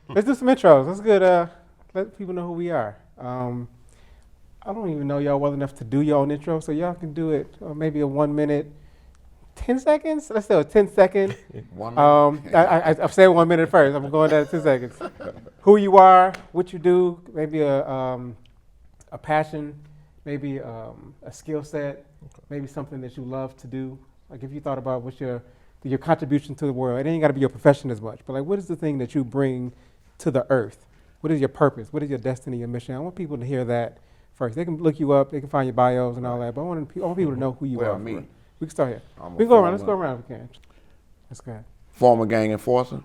Let's do some intros. Let's good. Let people know who we are. I don't even know y'all well enough to do your own intro, so y'all can do it. Maybe a 1 minute, 10 seconds. Let's do a 10-second. 1 minute. I've said 1 minute first. I'm going down to 10 seconds. Who you are, what you do, maybe a passion, maybe a skill set, maybe something that you love to do. Like if you thought about what's your contribution to the world. It ain't got to be your profession as much, but like what is the thing that you bring to the earth? What is your purpose? What is your destiny, your mission? I want people to hear that first. They can look you up, they can find your bios and all that, but I want people to know who you are. Well, me. We can start here. I'm a We can go around. former- Let's go around if we can. Let's go ahead. Former gang enforcer.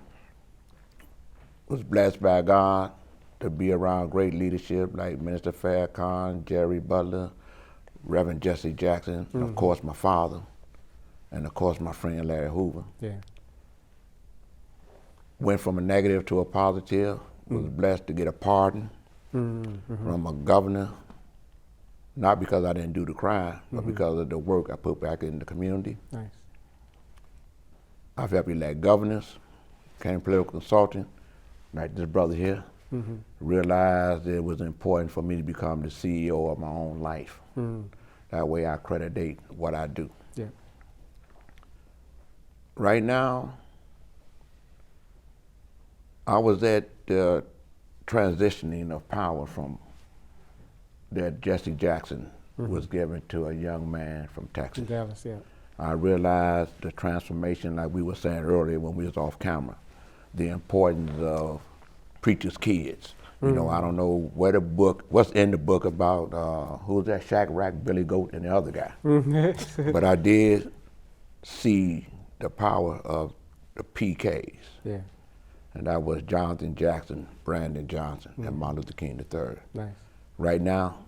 Was blessed by God to be around great leadership like Minister Farrakhan, Jerry Butler, Reverend Jesse Jackson, and of course my father, and of course my friend Larry Hoover. Yeah. Went from a negative to a positive. Was blessed to get a pardon from a governor, not because I didn't do the crime, but because of the work I put back in the community. Nice. I've helped elect governors, became political consultant, like this brother here. Realized it was important for me to become the CEO of my own life. That way I accreditate what I do. Yeah. Right now, I was at the transitioning of power from that Jesse Jackson was given to a young man from Texas. In Dallas, yeah. I realized the transformation, like we were saying earlier when we was off camera, the importance of preachers' kids. You know, I don't know what's in the book about, who's that, Shack Rack, Billy Goat, and the other guy. But I did see the power of the PKs. Yeah. And that was Jonathan Jackson, Brandon Johnson, and Martin Luther King III. Nice. Right now,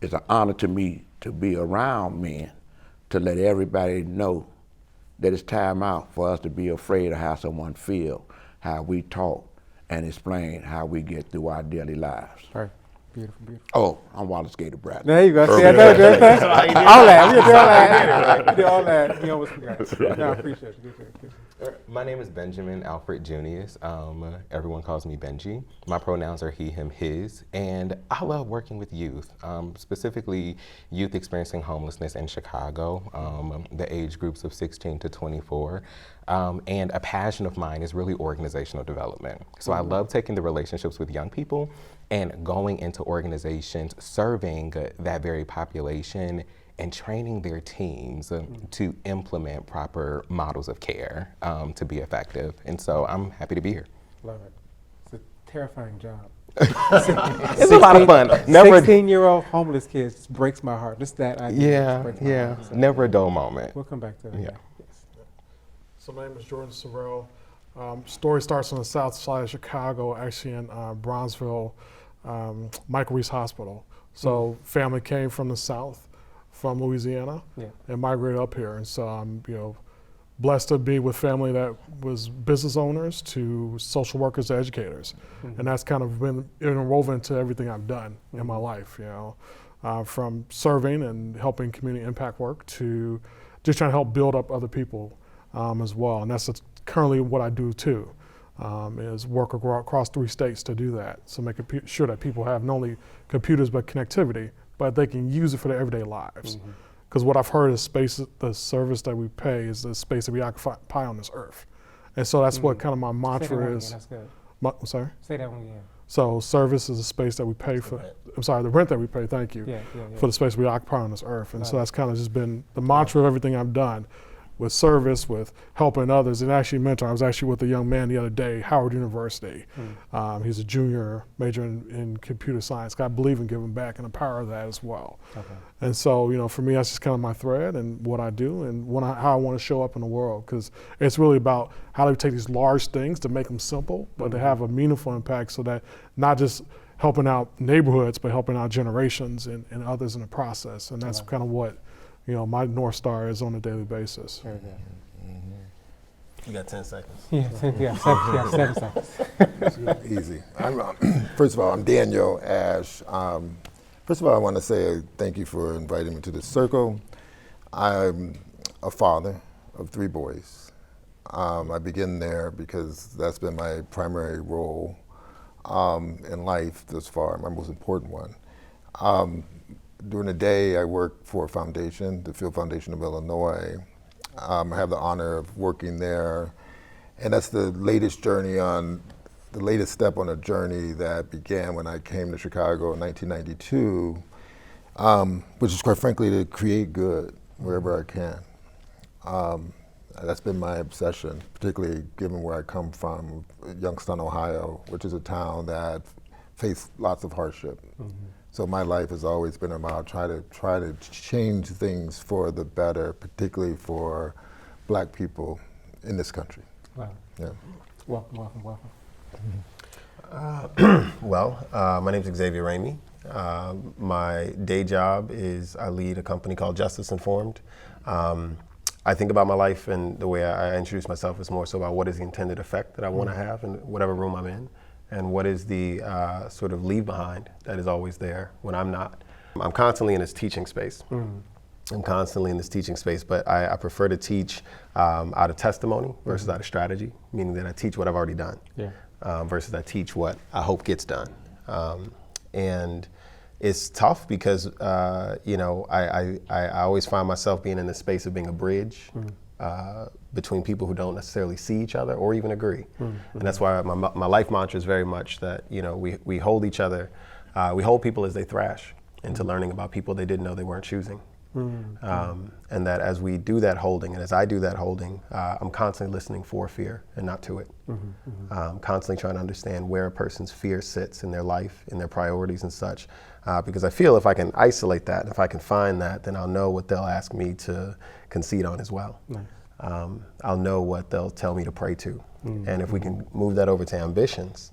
it's an honor to me to be around men to let everybody know that it's time out for us to be afraid of how someone feel, how we talk, and explain how we get through our daily lives. Right. Beautiful, beautiful. Oh, I'm Wallace Gator Bradley. There you go. See, I know you did that. All that. We did all that. We did all that. You know what's got. No, I appreciate you. Appreciate you. My name is Benjamin Alfred Junius. Everyone calls me Benji. My pronouns are he, him, his, and I love working with youth, specifically youth experiencing homelessness in Chicago, the age groups of 16 to 24. And a passion of mine is really organizational development. So I love taking the relationships with young people and going into organizations, serving that very population and training their teams to implement proper models of care to be effective. And so I'm happy to be here. Love it. It's a terrifying job. It's a lot of fun. 16-year-old homeless kids just breaks my heart. Just that idea. Just breaks my heart. So Never a dull moment. we'll come back to that. Yeah. Yes. So my name is Jordan Sorrell. Story starts on the south side of Chicago, actually in Bronzeville, Michael Reese Hospital. So family came from the south, from Louisiana, and migrated up here. And so I'm, blessed to be with family that was business owners to social workers to educators. And that's kind of been interwoven into everything I've done in my life, from serving and helping community impact work to just trying to help build up other people as well. And that's currently what I do too, is work across 3 states to do that. So making sure that people have not only computers but connectivity, but they can use it for their everyday lives. Because what I've heard is the service that we pay is the space that we occupy on this earth. And so that's what kind of my mantra is. That's good. I'm sorry? Say that one again. So service is a space that we pay for, the rent that we pay, thank you, Yeah. for the space we occupy on this earth. And so that's kind of just been the mantra of everything I've done, with service, with helping others, and actually mentoring. I was actually with a young man the other day, Howard University. He's a junior, major in computer science. I believe in giving back and the power of that as well. Okay. And so, for me, that's just kind of my thread and what I do and how I want to show up in the world, because it's really about how do we take these large things to make them simple, but to have a meaningful impact, so that not just helping out neighborhoods, but helping out generations and others in the process. And that's kind of what my North Star is on a daily basis. Very good. You got 10 seconds. Yeah, 7 seconds. Easy. First of all, I'm Daniel Ash. First of all, I want to say thank you for inviting me to this circle. I'm a father of 3 boys. I begin there because that's been my primary role in life thus far, my most important one. During the day, I work for a foundation, the Field Foundation of Illinois. I have the honor of working there, and that's the latest step on a journey that began when I came to Chicago in 1992, which is quite frankly to create good wherever I can. That's been my obsession, particularly given where I come from, Youngstown, Ohio, which is a town that faced lots of hardship. So my life has always been about try to change things for the better, particularly for Black people in this country. Wow. Yeah. Welcome. Well, my name is Xavier Ramey. My day job is I lead a company called Justice Informed. I think about my life, and the way I introduce myself is more so about what is the intended effect that I want to have in whatever room I'm in, and what is the sort of leave behind that is always there when I'm not. I'm constantly in this teaching space. I'm constantly in this teaching space, but I prefer to teach out of testimony versus out of strategy, meaning that I teach what I've already done versus I teach what I hope gets done. And it's tough because, I always find myself being in the space of being a bridge between people who don't necessarily see each other or even agree. And that's why my life mantra is very much that, we hold each other, we hold people as they thrash into learning about people they didn't know they weren't choosing. And that as we do that holding, and as I do that holding, I'm constantly listening for fear and not to it. Constantly trying to understand where a person's fear sits in their life, in their priorities and such. Because I feel if I can isolate that, if I can find that, then I'll know what they'll ask me to concede on as well. I'll know what they'll tell me to pray to. And if we can move that over to ambitions,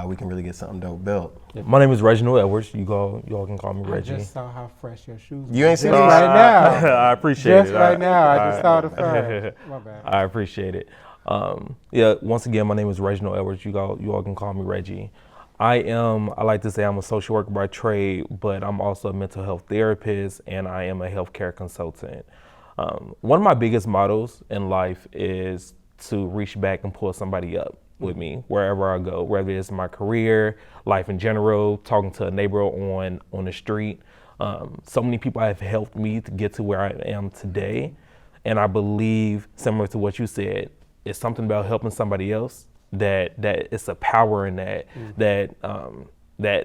we can really get something dope built. My name is Reginald Edwards. You all can call me I Reggie. just saw how fresh your shoes were. You ain't seen Just these? right now. I appreciate it. Just right now. I just saw the fur. My bad. I appreciate it. Once again, my name is Reginald Edwards. You all can call me Reggie. I like to say I'm a social worker by trade, but I'm also a mental health therapist, and I am a healthcare consultant. One of my biggest mottos in life is to reach back and pull somebody up with me wherever I go, whether it's my career, life in general, talking to a neighbor on the street. So many people have helped me to get to where I am today. And I believe, similar to what you said, it's something about helping somebody else that it's a power in that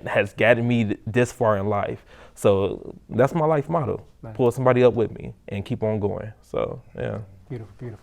has gotten me this far in life. So that's my life motto. Nice. Pull somebody up with me and keep on going. So, yeah. Beautiful.